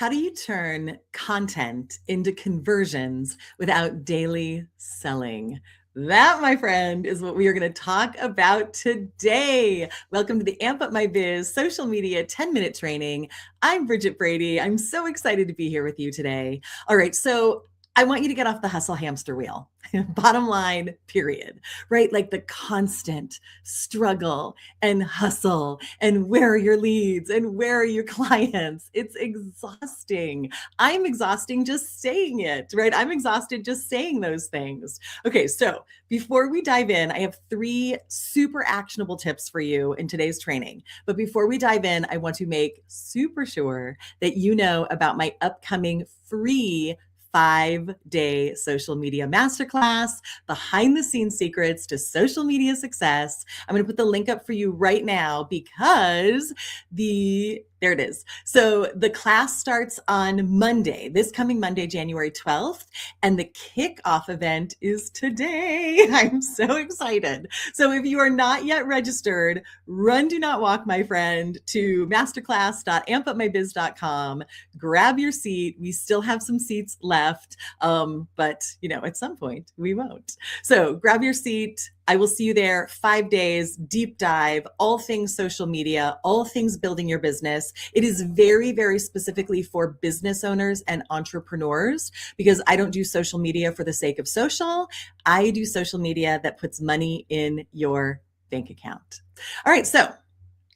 How do you turn content into conversions without daily selling? That, my friend, is what we are going to talk about today. Welcome to the Amp Up My Biz social media 10-minute training. I'm Bridget Brady. I'm so excited to be here with you today. All right, so I want you to get off the hustle hamster wheel. Bottom line, period, right? Like the constant struggle and hustle and where are your leads and where are your clients? It's exhausting. I'm exhausting just saying it, right? I'm exhausted just saying those things. Okay, so before we dive in, I have 3 super actionable tips for you in today's training. But before we dive in, I want to make super sure that you know about my upcoming free 5-day social media masterclass, behind the scenes secrets to social media success. I'm going to put the link up for you right now because there it is. So the class starts on Monday, this coming Monday, January 12th, and the kickoff event is today. I'm so excited. So if you are not yet registered, run, do not walk, my friend, to masterclass.ampupmybiz.com. Grab your seat. We still have some seats left, but at some point we won't. So grab your seat. I will see you there. 5 days, deep dive, all things social media, all things building your business. It is very, very specifically for business owners and entrepreneurs because I don't do social media for the sake of social. I do social media that puts money in your bank account. All right, so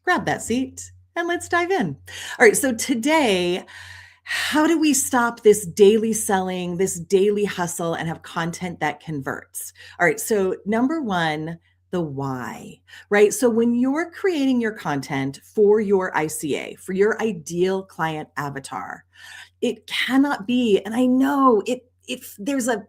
grab that seat and let's dive in. All right, so today, how do we stop this daily selling, this daily hustle, and have content that converts? All right, so number 1, the why, right? So when you're creating your content for your ICA, for your ideal client avatar, it cannot be, and I know if there's a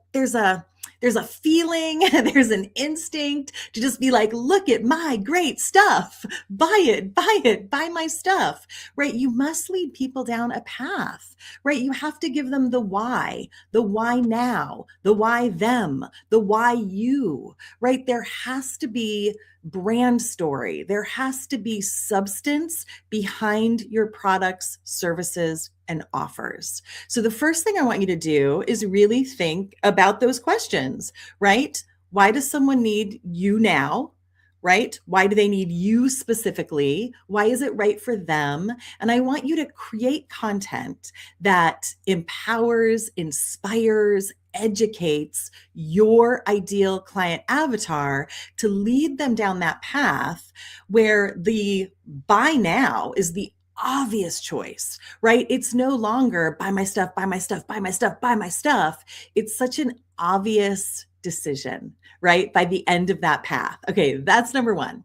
feeling, there's an instinct to just be like, look at my great stuff, buy it, buy my stuff, right? You must lead people down a path, right? You have to give them the why now, the why them, the why you, right? There has to be brand story. There has to be substance behind your products, services, and offers. So the first thing I want you to do is really think about those questions, right? Why does someone need you now? Right? Why do they need you specifically? Why is it right for them? And I want you to create content that empowers, inspires, educates your ideal client avatar to lead them down that path where the buy now is the obvious choice, right? It's no longer buy my stuff, buy my stuff, buy my stuff, buy my stuff. It's such an obvious decision, right? By the end of that path. Okay, that's number 1.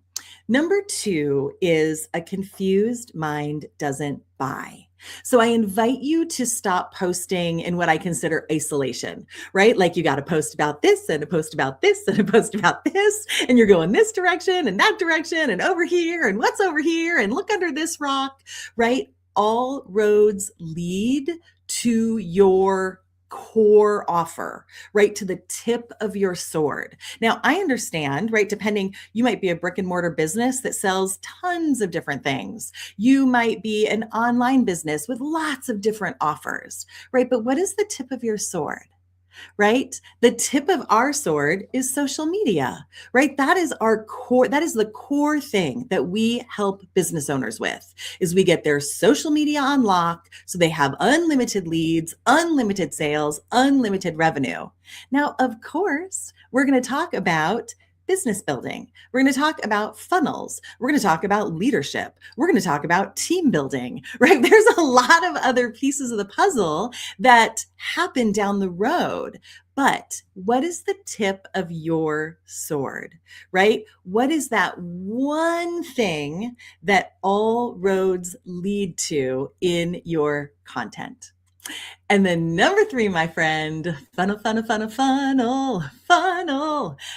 Number 2 is a confused mind doesn't buy. So I invite you to stop posting in what I consider isolation, right? Like you got to post about this and a post about this and a post about this, and you're going this direction and that direction and over here and what's over here and look under this rock, right? All roads lead to your core offer, right? To the tip of your sword. Now, I understand, right? Depending, you might be a brick and mortar business that sells tons of different things. You might be an online business with lots of different offers, right? But what is the tip of your sword? Right? The tip of our sword is social media, right? That is our core. That is the core thing that we help business owners with is we get their social media on lock so they have unlimited leads, unlimited sales, unlimited revenue. Now, of course, we're going to talk about business building. We're going to talk about funnels. We're going to talk about leadership. We're going to talk about team building, right? There's a lot of other pieces of the puzzle that happen down the road. But what is the tip of your sword, right? What is that one thing that all roads lead to in your content? And then number 3, my friend, funnel.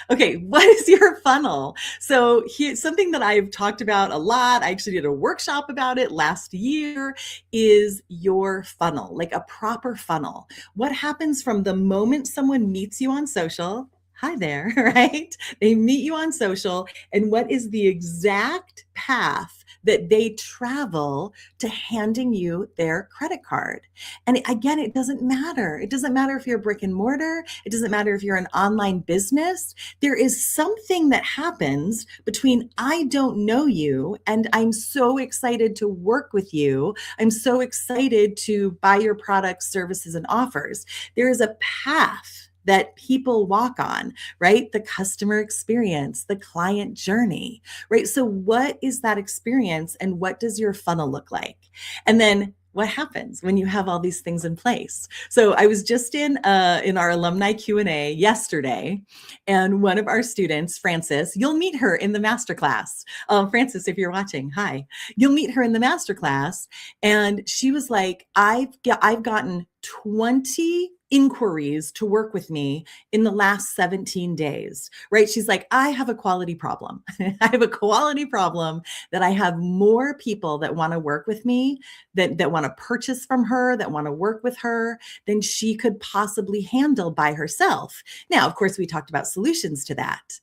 Okay, what is your funnel? So here's something that I've talked about a lot. I actually did a workshop about it last year, is your funnel, like a proper funnel. What happens from the moment someone meets you on social? Hi there, right? They meet you on social, and what is the exact path that they travel to handing you their credit card. And again, it doesn't matter. It doesn't matter if you're a brick and mortar. It doesn't matter if you're an online business. There is something that happens between I don't know you and I'm so excited to work with you. I'm so excited to buy your products, services, and offers. There is a path that people walk on, right? The customer experience, the client journey, right? So what is that experience and what does your funnel look like? And then what happens when you have all these things in place? So I was just in our alumni Q&A yesterday, and one of our students, Frances, you'll meet her in the masterclass. Frances, if you're watching, hi. You'll meet her in the masterclass, and she was like, I've gotten 20 inquiries to work with me in the last 17 days, right? She's like, I have a quality problem. I have a quality problem that I have more people that want to work with me, that want to purchase from her, that want to work with her than she could possibly handle by herself. Now, of course, we talked about solutions to that.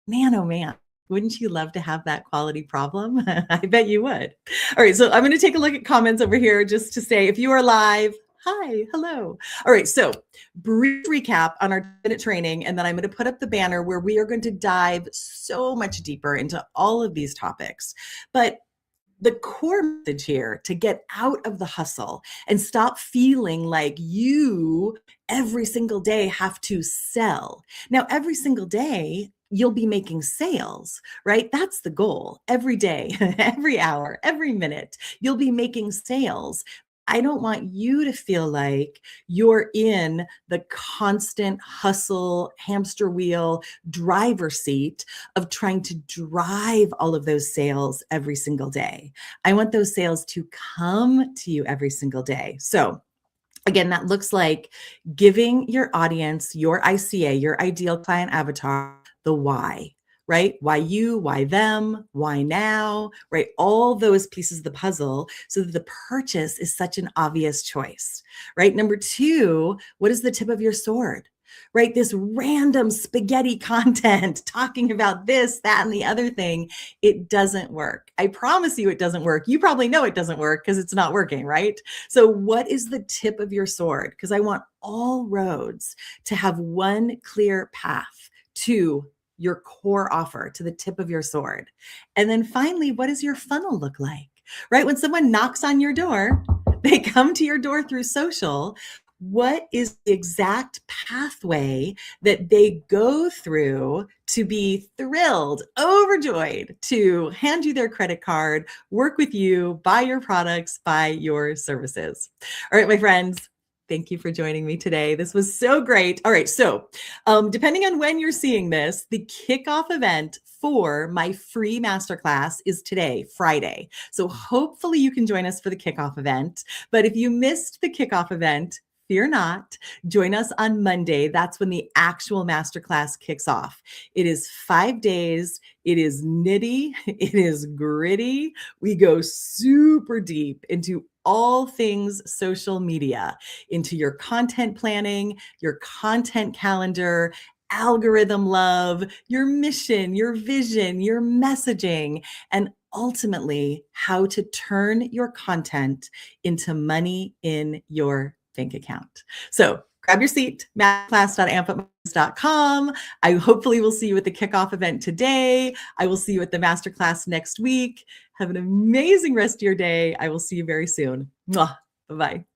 Man, oh man. Wouldn't you love to have that quality problem? I bet you would. All right, so I'm going to take a look at comments over here just to say if you are live, hi, hello. All right, so brief recap on our minute training, and then I'm going to put up the banner where we are going to dive so much deeper into all of these topics. But the core message here to get out of the hustle and stop feeling like you every single day have to sell. Now, every single day, you'll be making sales, right? That's the goal. Every day, every hour, every minute, you'll be making sales. I don't want you to feel like you're in the constant hustle, hamster wheel, driver seat of trying to drive all of those sales every single day. I want those sales to come to you every single day. So again, that looks like giving your audience, your ICA, your ideal client avatar, the why. Right? Why you, why them, why now, right? All those pieces of the puzzle so that the purchase is such an obvious choice, right? Number two, what is the tip of your sword, right? This random spaghetti content talking about this, that, and the other thing, it doesn't work. I promise you it doesn't work. You probably know it doesn't work because it's not working, right? So what is the tip of your sword? Because I want all roads to have one clear path to your core offer, to the tip of your sword. And then finally, what does your funnel look like, right? When someone knocks on your door, they come to your door through social. What is the exact pathway that they go through to be thrilled, overjoyed to hand you their credit card, work with you, buy your products, buy your services? All right, my friends. Thank you for joining me today. This was so great. All right, so depending on when you're seeing this, the kickoff event for my free masterclass is today, Friday. So hopefully you can join us for the kickoff event. But if you missed the kickoff event, fear not. Join us on Monday. That's when the actual masterclass kicks off. It is 5 days. It is nitty. It is gritty. We go super deep into all things social media, into your content planning, your content calendar, algorithm love, your mission, your vision, your messaging, and ultimately how to turn your content into money in your bank account. So grab your seat, masterclass.ampupmarkets.com. I hopefully will see you at the kickoff event today. I will see you at the masterclass next week. Have an amazing rest of your day. I will see you very soon. Mwah. Bye-bye.